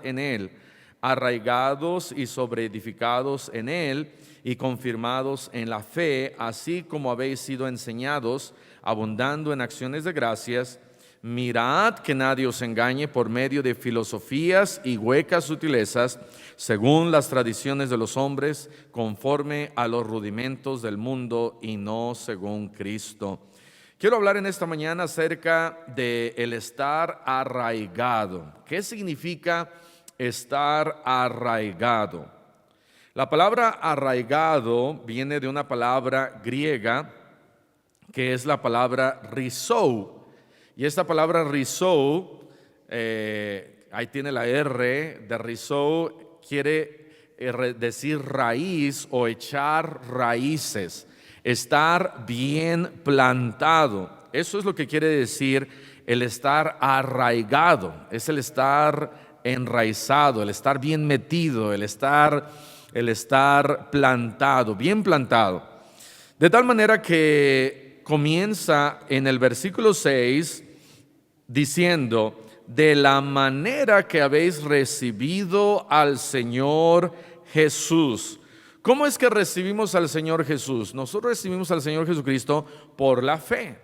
en él, arraigados y sobreedificados en él y confirmados en la fe, así como habéis sido enseñados, abundando en acciones de gracias. Mirad que nadie os engañe por medio de filosofías y huecas sutilezas, según las tradiciones de los hombres, conforme a los rudimentos del mundo y no según Cristo. Quiero hablar en esta mañana acerca de el estar arraigado. ¿Qué significa estar arraigado? La palabra arraigado viene de una palabra griega que es la palabra rizou. Y esta palabra rizou, ahí tiene la R de rizou, quiere decir raíz o echar raíces. Estar bien plantado. Eso es lo que quiere decir el estar arraigado. Es el estar enraizado, el estar bien metido, el estar plantado, bien plantado. De tal manera que comienza en el versículo 6 diciendo: de la manera que habéis recibido al Señor Jesús. ¿Cómo es que recibimos al Señor Jesús? Nosotros recibimos al Señor Jesucristo por la fe.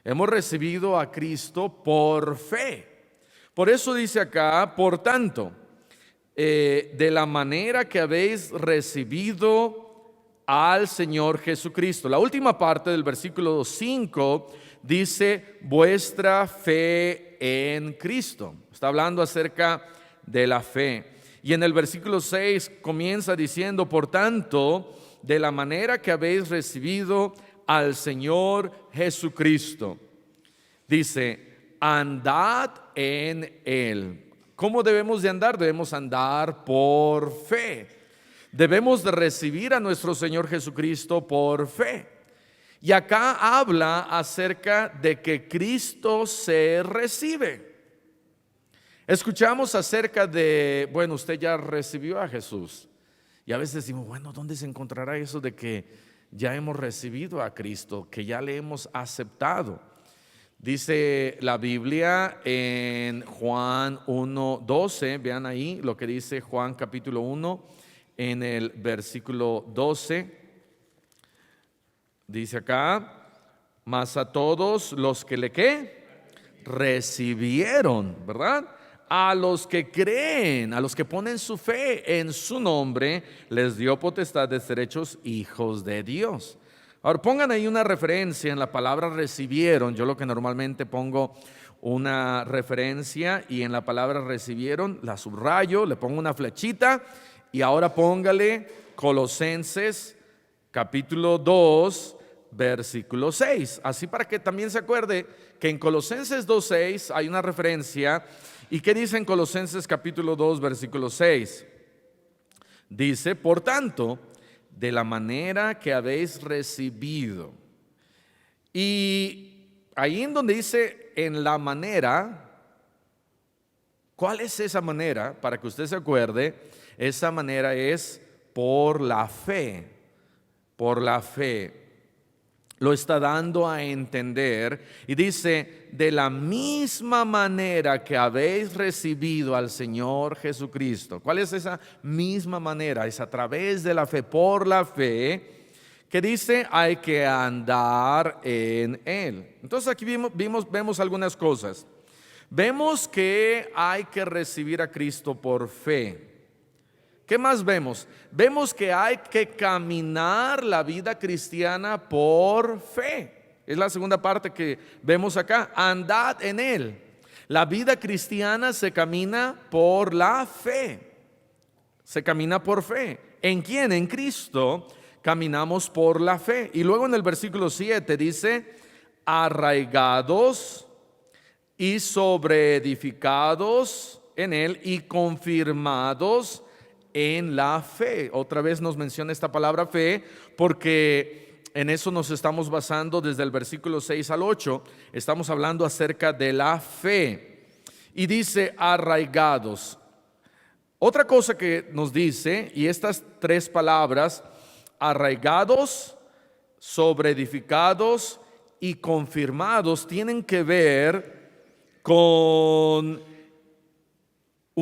Hemos recibido a Cristo por fe. Por eso dice acá, por tanto, de la manera que habéis recibido al Señor Jesucristo. La última parte del versículo 5 dice vuestra fe en Cristo. Está hablando acerca de la fe. Y en el versículo 6 comienza diciendo, por tanto, de la manera que habéis recibido al Señor Jesucristo. Dice, andad en Él. ¿Cómo debemos de andar? Debemos andar por fe. Debemos de recibir a nuestro Señor Jesucristo por fe. Y acá habla acerca de que Cristo se recibe. Escuchamos acerca de, bueno, usted ya recibió a Jesús. Y a veces decimos, bueno, ¿dónde se encontrará eso de que ya hemos recibido a Cristo, que ya le hemos aceptado? Dice la Biblia en Juan 1:12, vean ahí lo que dice Juan capítulo 1 en el versículo 12. Dice acá, mas a todos los que le ¿qué? Recibieron, ¿verdad? A los que creen, a los que ponen su fe en su nombre, les dio potestad de ser hechos hijos de Dios. Ahora pongan ahí una referencia en la palabra recibieron. Yo lo que normalmente pongo una referencia y en la palabra recibieron la subrayo, le pongo una flechita y ahora póngale Colosenses capítulo 2 versículo 6. Así para que también se acuerde que en Colosenses 2:6 hay una referencia. ¿Y qué dice en Colosenses capítulo 2 versículo 6? Dice, por tanto, de la manera que habéis recibido. Y ahí en donde dice en la manera, ¿cuál es esa manera? Para que usted se acuerde, esa manera es por la fe. Por la fe. Lo está dando a entender y dice, de la misma manera que habéis recibido al Señor Jesucristo. ¿Cuál es esa misma manera? Es a través de la fe, por la fe, que dice hay que andar en Él. Entonces aquí vemos algunas cosas. Vemos que hay que recibir a Cristo por fe. ¿Qué más vemos? Vemos que hay que caminar la vida cristiana por fe. Es la segunda parte que vemos acá. Andad en Él. La vida cristiana se camina por la fe. Se camina por fe. ¿En quién? En Cristo caminamos por la fe. Y luego en el versículo 7 dice, arraigados y sobreedificados en Él y confirmados en la fe. Otra vez nos menciona esta palabra fe porque en eso nos estamos basando desde el versículo 6 al 8. Estamos hablando acerca de la fe. Y dice arraigados. Otra cosa que nos dice, y estas tres palabras, arraigados, sobreedificados y confirmados, tienen que ver con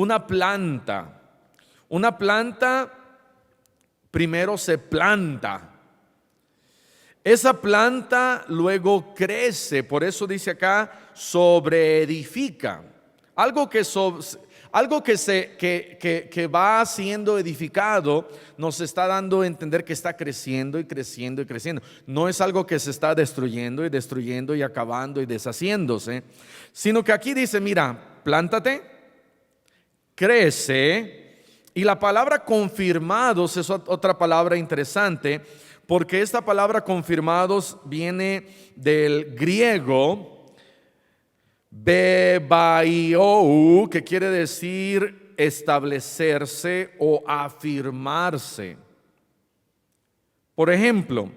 una planta. Una planta primero se planta. Esa planta luego crece, por eso dice acá, sobreedifica. Algo que va siendo edificado nos está dando a entender que está creciendo y creciendo y creciendo. No es algo que se está destruyendo y destruyendo y acabando y deshaciéndose, sino que aquí dice, mira, plántate, crece. Y la palabra confirmados es otra palabra interesante, porque esta palabra confirmados viene del griego bebaiou, que quiere decir establecerse o afirmarse. Por ejemplo,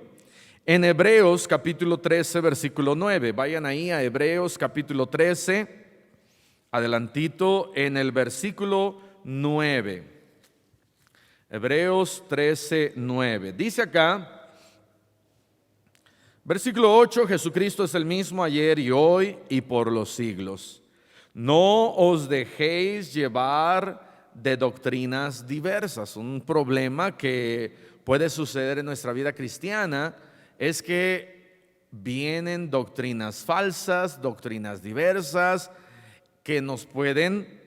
en Hebreos capítulo 13, versículo 9, vayan ahí a Hebreos capítulo 13, adelantito en el versículo 9. Hebreos 13, 9. Dice acá, versículo 8, Jesucristo es el mismo ayer y hoy y por los siglos. No os dejéis llevar de doctrinas diversas. Un problema que puede suceder en nuestra vida cristiana es que vienen doctrinas falsas, doctrinas diversas, que nos pueden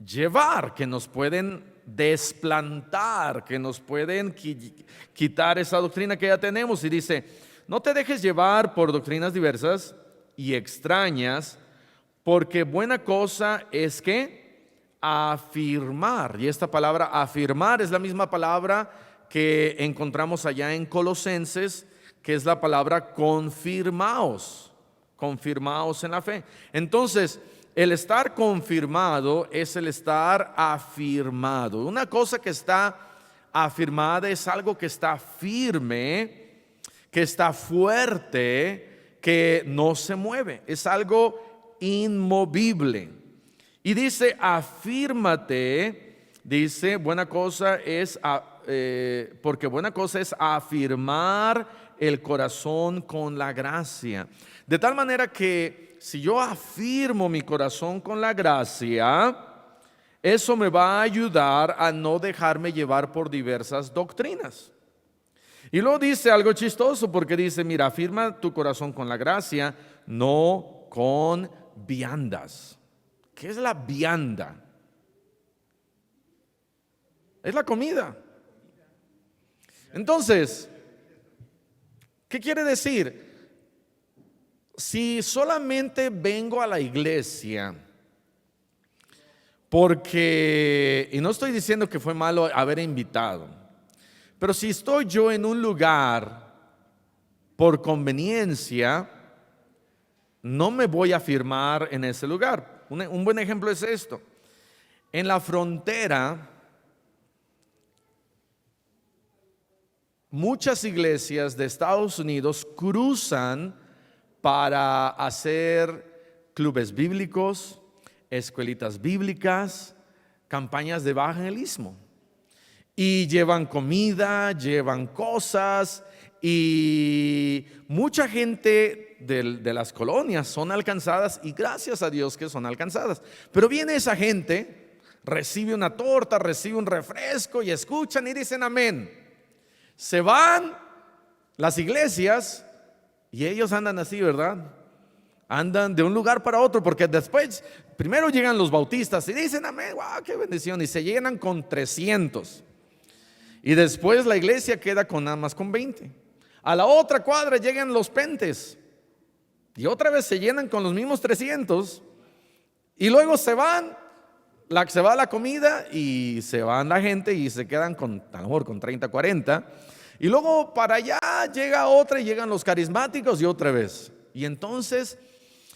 llevar, que nos pueden desplantar, que nos pueden quitar esa doctrina que ya tenemos. Y dice, no te dejes llevar por doctrinas diversas y extrañas, porque buena cosa es que afirmar. Y esta palabra afirmar es la misma palabra que encontramos allá en Colosenses, que es la palabra confirmaos, confirmaos en la fe. Entonces, el estar confirmado es el estar afirmado. Una cosa que está afirmada es algo que está firme, que está fuerte, que no se mueve. Es algo inmovible. Y dice, afírmate, dice, buena cosa es, porque buena cosa es afirmar el corazón con la gracia. De tal manera que si yo afirmo mi corazón con la gracia, eso me va a ayudar a no dejarme llevar por diversas doctrinas. Y luego dice algo chistoso, porque dice, mira, afirma tu corazón con la gracia, no con viandas. ¿Qué es la vianda? Es la comida. Entonces, ¿qué quiere decir? Si solamente vengo a la iglesia porque, y no estoy diciendo que fue malo haber invitado, pero si estoy yo en un lugar por conveniencia, no me voy a firmar en ese lugar. Un buen ejemplo es esto. En la frontera, muchas iglesias de Estados Unidos cruzan para hacer clubes bíblicos, escuelitas bíblicas, campañas de evangelismo. Y llevan comida, llevan cosas, y mucha gente de las colonias son alcanzadas, y gracias a Dios que son alcanzadas. Pero viene esa gente, recibe una torta, recibe un refresco y escuchan y dicen amén. Se van las iglesias y ellos andan así, ¿verdad? Andan de un lugar para otro, porque después, primero llegan los bautistas y dicen amén, wow, qué bendición, y se llenan con 300. Y después la iglesia queda con nada más con 20. A la otra cuadra llegan los pentes y otra vez se llenan con los mismos 300. Y luego se va la comida y se van la gente y se quedan con, a lo mejor con 30, 40. Y luego para allá llega otra y llegan los carismáticos y otra vez. Y entonces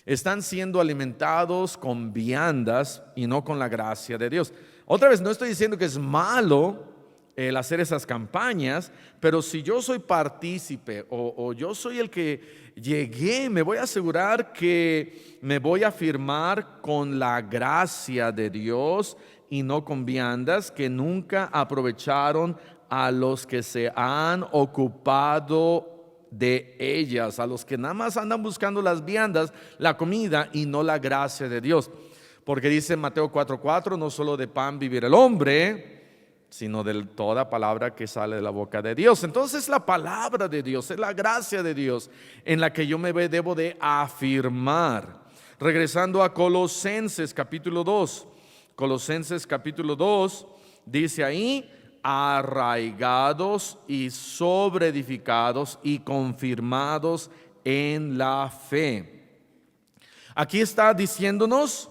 están siendo alimentados con viandas y no con la gracia de Dios. Otra vez, no estoy diciendo que es malo el hacer esas campañas, pero si yo soy partícipe o yo soy el que llegué, me voy a asegurar que me voy a firmar con la gracia de Dios y no con viandas que nunca aprovecharon a los que se han ocupado de ellas, a los que nada más andan buscando las viandas, la comida y no la gracia de Dios. Porque dice Mateo 4:4, no solo de pan vivirá el hombre, sino de toda palabra que sale de la boca de Dios. Entonces la palabra de Dios, es la gracia de Dios en la que yo me debo de afirmar. Regresando a Colosenses capítulo 2. Colosenses capítulo 2 dice ahí: arraigados y sobreedificados y confirmados en la fe. Aquí está diciéndonos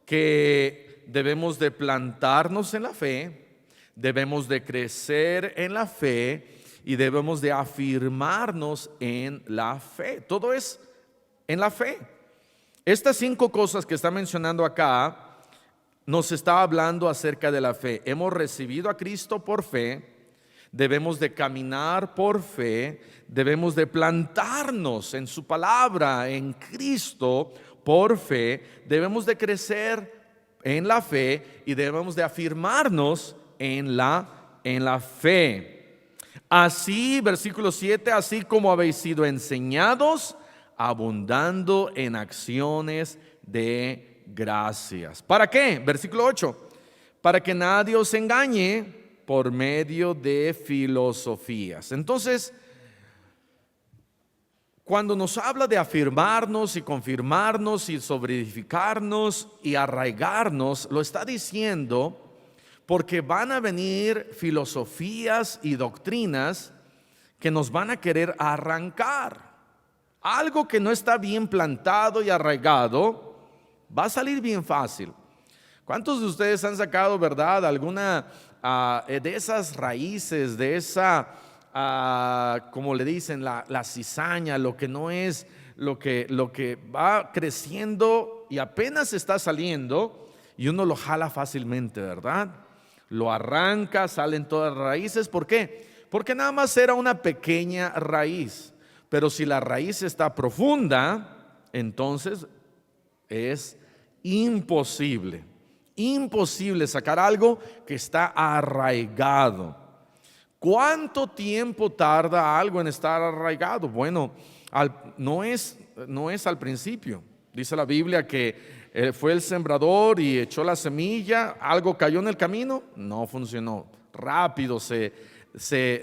que debemos de plantarnos en la fe, debemos de crecer en la fe y debemos de afirmarnos en la fe. Todo es en la fe. Estas 5 cosas que está mencionando acá nos está hablando acerca de la fe. Hemos recibido a Cristo por fe, debemos de caminar por fe, debemos de plantarnos en su palabra, en Cristo por fe, debemos de crecer en la fe y debemos de afirmarnos en la fe. Así, versículo 7, así como habéis sido enseñados, abundando en acciones de gracias. ¿Para qué? Versículo 8. Para que nadie os engañe por medio de filosofías. Entonces, cuando nos habla de afirmarnos y confirmarnos y sobreedificarnos y arraigarnos, lo está diciendo porque van a venir filosofías y doctrinas que nos van a querer arrancar. Algo que no está bien plantado y arraigado va a salir bien fácil. ¿Cuántos de ustedes han sacado, verdad, alguna de esas raíces, de esa, como le dicen, la cizaña, lo que no es, lo que va creciendo y apenas está saliendo y uno lo jala fácilmente, verdad? Lo arranca, salen todas las raíces. ¿Por qué? Porque nada más era una pequeña raíz. Pero si la raíz está profunda, entonces es imposible sacar algo que está arraigado. ¿Cuánto tiempo tarda algo en estar arraigado? Bueno, no es al principio. Dice la Biblia que fue el sembrador y echó la semilla, algo cayó en el camino, no funcionó. Rápido se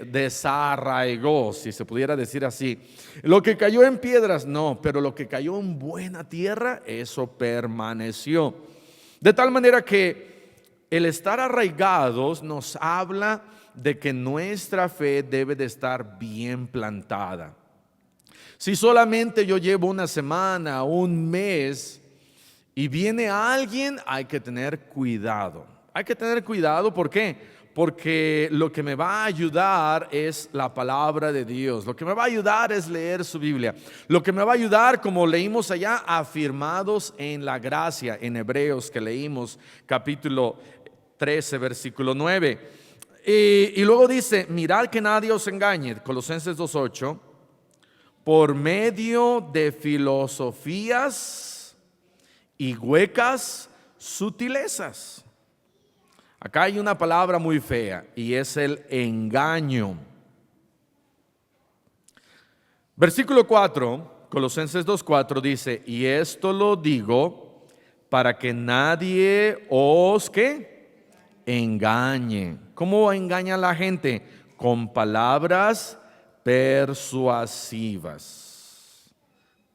desarraigó, si se pudiera decir así. Lo que cayó en piedras, no, pero lo que cayó en buena tierra, eso permaneció. De tal manera que el estar arraigados nos habla de que nuestra fe debe de estar bien plantada. Si solamente yo llevo una semana, un mes y viene alguien, hay que tener cuidado. Hay que tener cuidado, ¿por qué? Porque lo que me va a ayudar es la palabra de Dios. Lo que me va a ayudar es leer su Biblia. Lo que me va a ayudar, como leímos allá, afirmados en la gracia, en Hebreos que leímos, capítulo 13, versículo 9. Y luego dice: mirad que nadie os engañe, Colosenses 2:8, por medio de filosofías y huecas sutilezas. Acá hay una palabra muy fea y es el engaño. Versículo 4, Colosenses 2:4 dice: y esto lo digo para que nadie os engañe. ¿Cómo engaña a la gente? Con palabras persuasivas.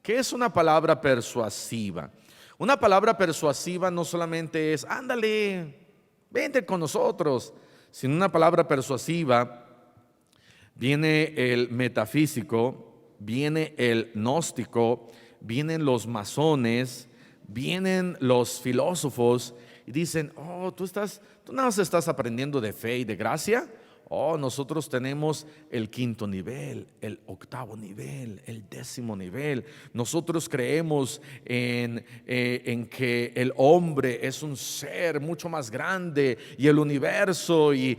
¿Qué es una palabra persuasiva? Una palabra persuasiva no solamente es ándale, vente con nosotros, sino una palabra persuasiva. Viene el metafísico, viene el gnóstico, vienen los masones, vienen los filósofos y dicen: oh, tú nada más estás aprendiendo de fe y de gracia. Oh, nosotros tenemos el 5º nivel, el 8º nivel, el 10º nivel. Nosotros creemos en que el hombre es un ser mucho más grande, y el universo y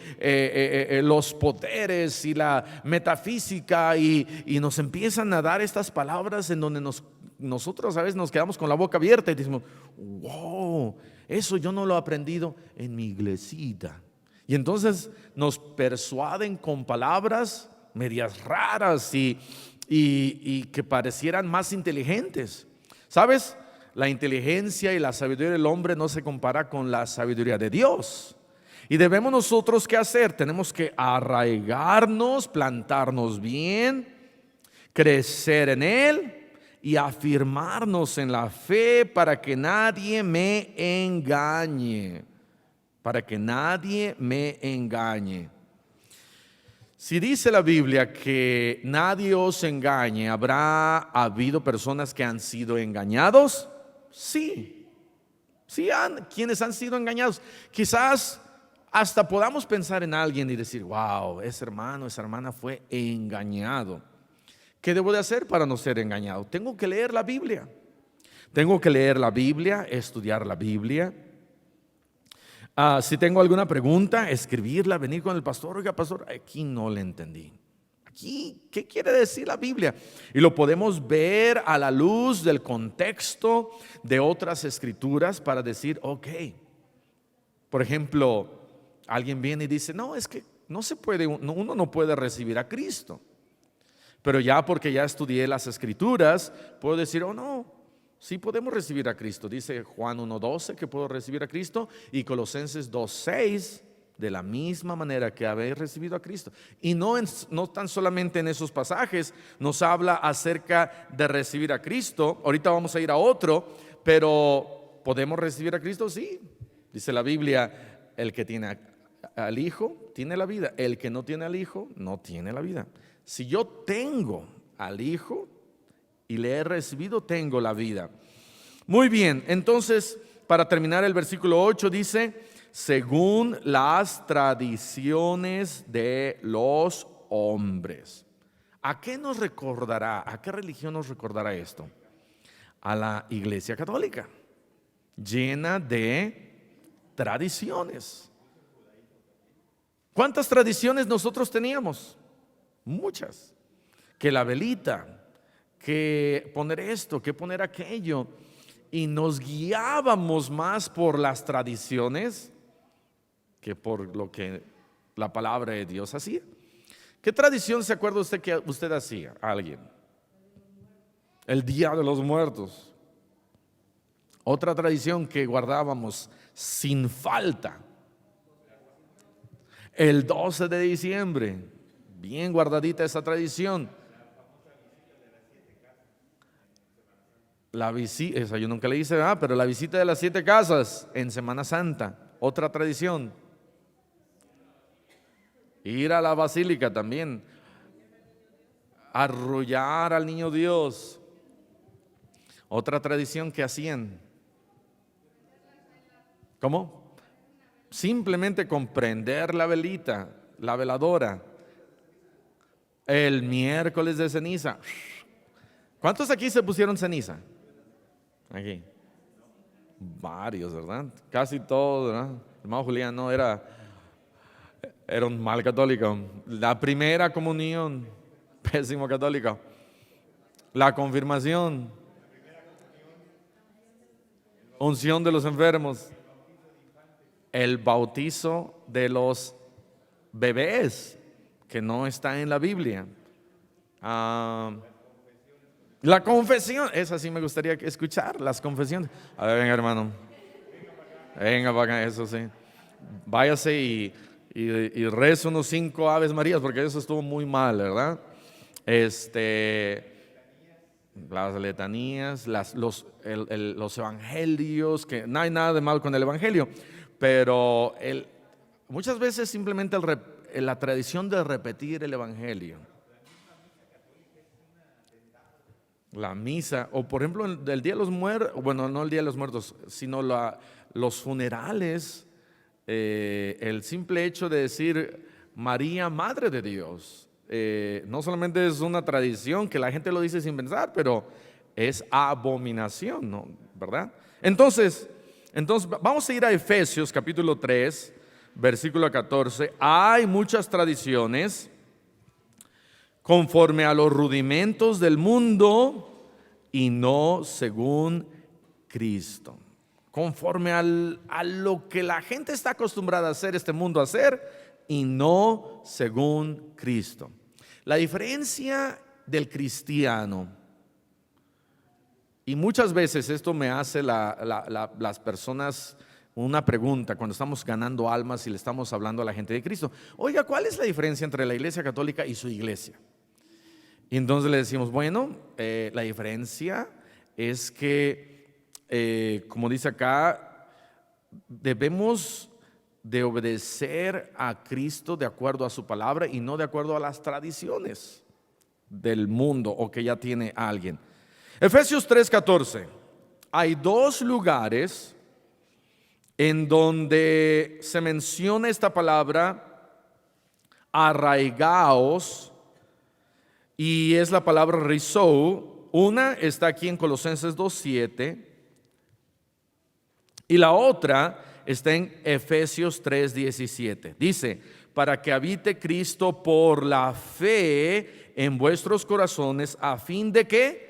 los poderes y la metafísica, y nos empiezan a dar estas palabras en donde nosotros a veces nos quedamos con la boca abierta y decimos: wow, eso yo no lo he aprendido en mi iglesita. Y entonces nos persuaden con palabras medias raras y que parecieran más inteligentes. ¿Sabes? La inteligencia y la sabiduría del hombre no se compara con la sabiduría de Dios. Y debemos nosotros, ¿qué hacer? Tenemos que arraigarnos, plantarnos bien, crecer en Él y afirmarnos en la fe para que nadie me engañe. Para que nadie me engañe. Si dice la Biblia que nadie os engañe, ¿habrá habido personas que han sido engañados? Sí, sí, quienes han sido engañados. Quizás hasta podamos pensar en alguien y decir, wow, ese hermano, esa hermana fue engañado. ¿Qué debo de hacer para no ser engañado? Tengo que leer la Biblia. Tengo que leer la Biblia, estudiar la Biblia. Si tengo alguna pregunta, escribirla, venir con el pastor. Oiga, pastor, aquí no le entendí. Aquí, ¿qué quiere decir la Biblia? Y lo podemos ver a la luz del contexto de otras escrituras para decir, ok. Por ejemplo, alguien viene y dice, no, es que no se puede, uno no puede recibir a Cristo. Pero ya porque ya estudié las escrituras, puedo decir, oh no, sí podemos recibir a Cristo. Dice Juan 1:12 que puedo recibir a Cristo y Colosenses 2:6 de la misma manera que habéis recibido a Cristo. Y no tan solamente en esos pasajes nos habla acerca de recibir a Cristo. Ahorita vamos a ir a otro, pero ¿podemos recibir a Cristo? Sí. Dice la Biblia, el que tiene al Hijo tiene la vida, el que no tiene al Hijo no tiene la vida. Si yo tengo al Hijo y le he recibido, tengo la vida. Muy bien, entonces, para terminar el versículo 8 dice, según las tradiciones de los hombres. ¿A qué nos recordará? ¿A qué religión nos recordará esto? A la Iglesia Católica, llena de tradiciones. ¿Cuántas tradiciones nosotros teníamos? Muchas. Que la velita, que poner esto, que poner aquello. Y nos guiábamos más por las tradiciones que por lo que la palabra de Dios hacía. ¿Qué tradición se acuerda usted que usted hacía? Alguien. El Día de los Muertos. Otra tradición que guardábamos sin falta. El 12 de diciembre. Bien guardadita esa tradición. La visita, esa yo nunca le hice, pero la visita de las 7 casas en Semana Santa, otra tradición. Ir a la basílica también, arrullar al niño Dios. Otra tradición que hacían. ¿Cómo? Simplemente comprender la velita, la veladora. El miércoles de ceniza. ¿Cuántos aquí se pusieron ceniza? Aquí. Varios, ¿verdad? Casi todos, ¿verdad? El hermano Julián no era un mal católico. La primera comunión, pésimo católico. La confirmación, unción de los enfermos, el bautizo de los bebés, que no está en la Biblia. La confesión, esa sí me gustaría escuchar, las confesiones. A ver, venga hermano, venga para acá, eso sí. Váyase y reza unos 5 Aves Marías, porque eso estuvo muy mal, ¿verdad? Las letanías, los evangelios, que no hay nada de mal con el evangelio, pero muchas veces simplemente la tradición de repetir el evangelio. La misa, o por ejemplo el Día de los Muertos, bueno, no el Día de los Muertos, sino los funerales, el simple hecho de decir María, Madre de Dios, no solamente es una tradición que la gente lo dice sin pensar, pero es abominación, ¿no? ¿Verdad? Entonces vamos a ir a Efesios capítulo 3, versículo 14. Hay muchas tradiciones conforme a los rudimentos del mundo y no según Cristo. Conforme a lo que la gente está acostumbrada a hacer, este mundo a hacer, y no según Cristo. La diferencia del cristiano Y muchas veces esto me hace las personas una pregunta cuando estamos ganando almas y le estamos hablando a la gente de Cristo. Oiga, ¿cuál es la diferencia entre la iglesia católica y su iglesia? Y entonces le decimos, bueno, la diferencia es que, como dice acá, debemos de obedecer a Cristo de acuerdo a su palabra y no de acuerdo a las tradiciones del mundo o que ya tiene alguien. Efesios 3:14. Hay dos lugares en donde se menciona esta palabra arraigaos, y es la palabra rizou. Una está aquí en Colosenses 2:7 y la otra está en Efesios 3:17. Dice, para que habite Cristo por la fe en vuestros corazones, a fin de que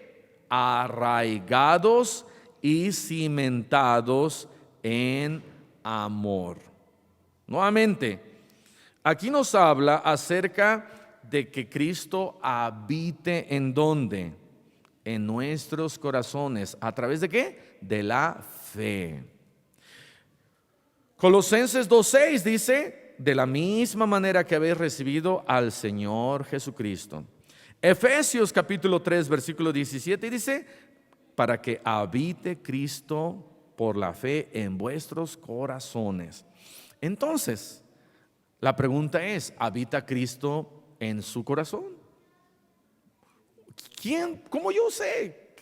arraigados y cimentados en amor. Nuevamente, aquí nos habla acerca de que Cristo habite ¿en dónde? En nuestros corazones. ¿A través de qué? De la fe. Colosenses 2:6 dice, de la misma manera que habéis recibido al Señor Jesucristo. Efesios capítulo 3 versículo 17 dice, para que habite Cristo por la fe en vuestros corazones. Entonces, la pregunta es, ¿habita Cristo en su corazón? ¿Quién? ¿Cómo yo sé?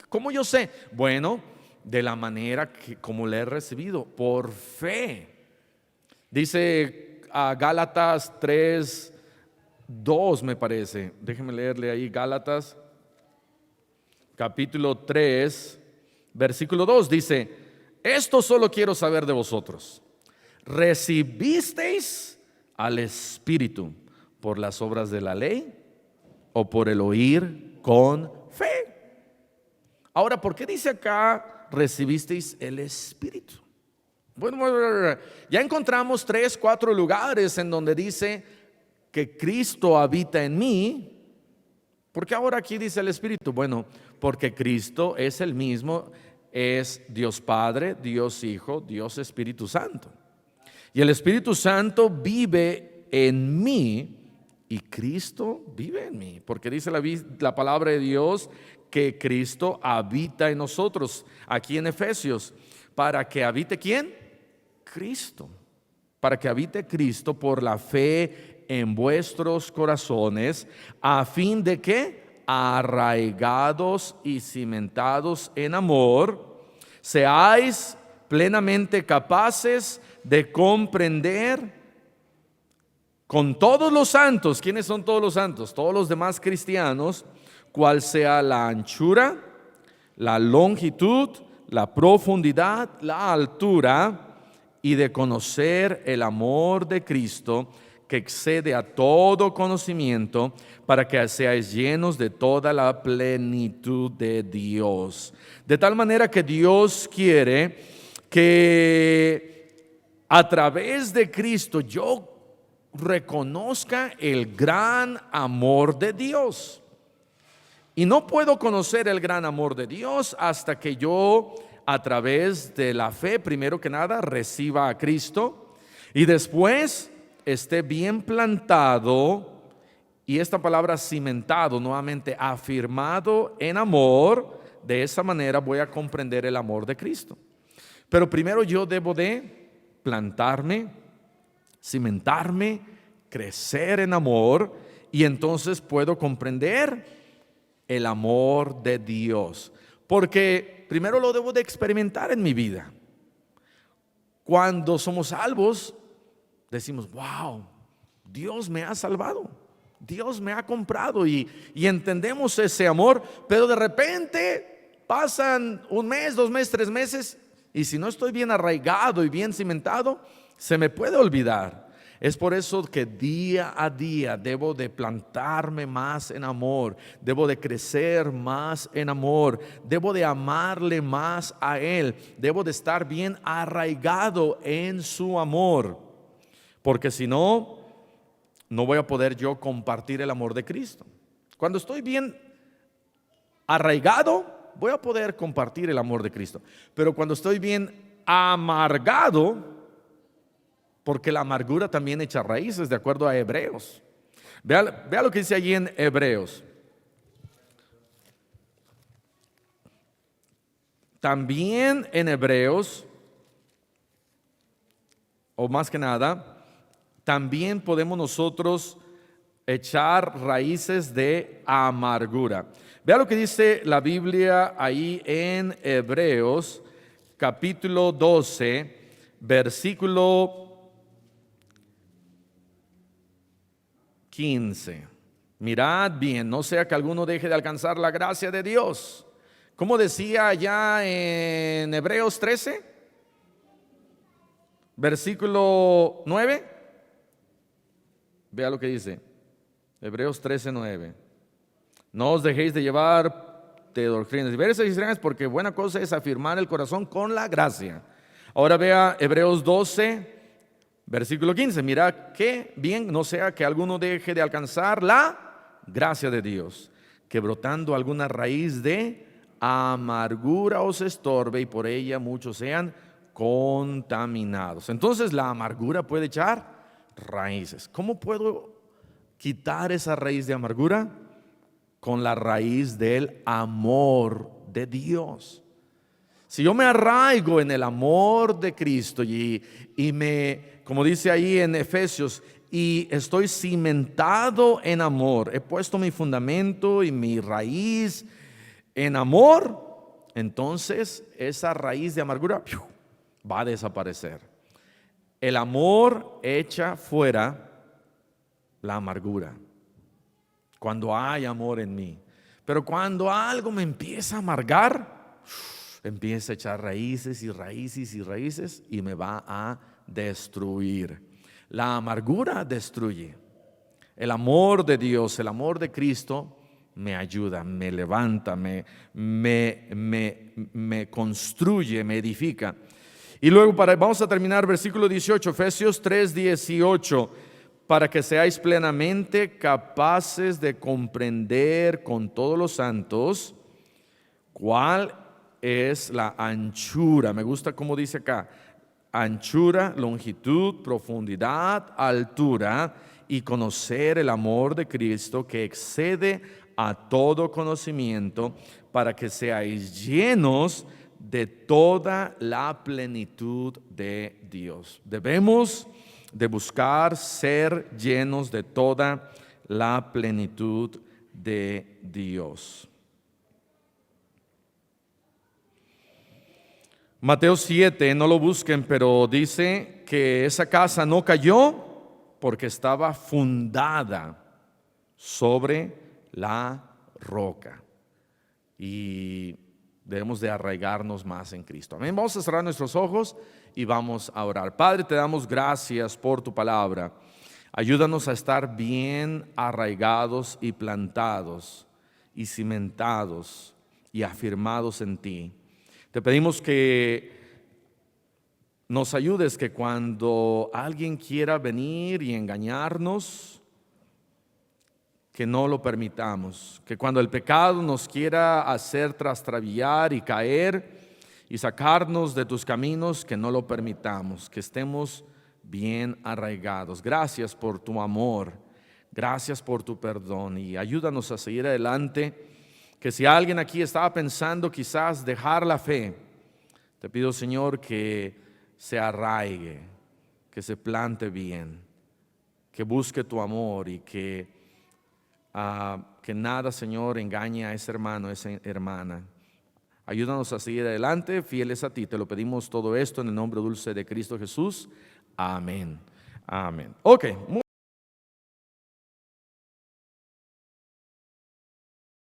¿Cómo yo sé? Bueno, de la manera que como le he recibido, por fe. Dice a Gálatas 3:2 me parece. Déjeme leerle ahí Gálatas capítulo 3 versículo 2 dice, esto solo quiero saber de vosotros. ¿Recibisteis al Espíritu por las obras de la ley o por el oír con fe? Ahora, ¿por qué dice acá recibisteis el Espíritu? Bueno, ya encontramos 3, 4 lugares en donde dice que Cristo habita en mí. ¿Por qué ahora aquí dice el Espíritu? Bueno, porque Cristo es el mismo, es Dios Padre, Dios Hijo, Dios Espíritu Santo. Y el Espíritu Santo vive en mí y Cristo vive en mí. Porque dice la palabra de Dios que Cristo habita en nosotros. Aquí en Efesios, ¿para que habite quién? Cristo. Para que habite Cristo por la fe en vuestros corazones, a fin de que, arraigados y cimentados en amor, seáis plenamente capaces de comprender con todos los santos. ¿Quiénes son todos los santos? Todos los demás cristianos, cuál sea la anchura, la longitud, la profundidad, la altura, y de conocer el amor de Cristo, que excede a todo conocimiento, para que seáis llenos de toda la plenitud de Dios. De tal manera que Dios quiere que a través de Cristo yo reconozca el gran amor de Dios. Y no puedo conocer el gran amor de Dios hasta que yo, a través de la fe, primero que nada, reciba a Cristo y después esté bien plantado, y esta palabra cimentado, nuevamente afirmado en amor. De esa manera voy a comprender el amor de Cristo. Pero primero yo debo de plantarme, cimentarme, crecer en amor, y entonces puedo comprender el amor de Dios. Porque primero lo debo de experimentar en mi vida. Cuando somos salvos, decimos, wow, Dios me ha salvado, Dios me ha comprado, y entendemos ese amor. Pero de repente pasan 1 mes, 2 meses, 3 meses, y si no estoy bien arraigado y bien cimentado, se me puede olvidar. Es por eso que día a día debo de plantarme más en amor, debo de crecer más en amor, debo de amarle más a Él, debo de estar bien arraigado en su amor, porque si no, no voy a poder yo compartir el amor de Cristo. Cuando estoy bien arraigado, voy a poder compartir el amor de Cristo. Pero cuando estoy bien amargado, porque la amargura también echa raíces, de acuerdo a Hebreos. Vea lo que dice allí en Hebreos. También en Hebreos, o más que nada, también podemos nosotros echar raíces de amargura. Vea lo que dice la Biblia ahí en Hebreos, capítulo 12, versículo 15. Mirad bien, no sea que alguno deje de alcanzar la gracia de Dios. ¿Cómo decía allá en Hebreos 13? Versículo 9. Vea lo que dice. Hebreos 13, 9. No os dejéis de llevar de doctrinas diversas y extrañas, porque buena cosa es afirmar el corazón con la gracia. Ahora vea Hebreos 12, versículo 15. Mira que bien no sea que alguno deje de alcanzar la gracia de Dios, que brotando alguna raíz de amargura os estorbe y por ella muchos sean contaminados. Entonces la amargura puede echar raíces. ¿Cómo puedo quitar esa raíz de amargura? Con la raíz del amor de Dios. Si yo me arraigo en el amor de Cristo y como dice ahí en Efesios, y estoy cimentado en amor, he puesto mi fundamento y mi raíz en amor, entonces esa raíz de amargura va a desaparecer. El amor echa fuera la amargura. Cuando hay amor en mí. Pero cuando algo me empieza a amargar, empieza a echar raíces y raíces y raíces y me va a destruir. La amargura destruye. El amor de Dios, el amor de Cristo me ayuda, me levanta, me construye, me edifica. Y luego vamos a terminar versículo 18, Efesios 3, 18. Para que seáis plenamente capaces de comprender con todos los santos cuál es la anchura. Me gusta como dice acá: anchura, longitud, profundidad, altura, y conocer el amor de Cristo que excede a todo conocimiento, para que seáis llenos de toda la plenitud de Dios. Debemos de buscar ser llenos de toda la plenitud de Dios. Mateo 7, no lo busquen, pero dice que esa casa no cayó porque estaba fundada sobre la roca. Y debemos de arraigarnos más en Cristo. Amén. Vamos a cerrar nuestros ojos y vamos a orar. Padre, te damos gracias por tu palabra. Ayúdanos a estar bien arraigados y plantados y cimentados y afirmados en ti. Te pedimos que nos ayudes, que cuando alguien quiera venir y engañarnos, que no lo permitamos, que cuando el pecado nos quiera hacer trastrabillar y caer y sacarnos de tus caminos, que no lo permitamos, que estemos bien arraigados. Gracias por tu amor, gracias por tu perdón y ayúdanos a seguir adelante. Que si alguien aquí estaba pensando quizás dejar la fe, te pido, Señor, que se arraigue, que se plante bien, que busque tu amor y que nada, Señor, engañe a ese hermano, a esa hermana. Ayúdanos a seguir adelante, fieles a ti. Te lo pedimos todo esto en el nombre dulce de Cristo Jesús. Amén. Amén. Ok.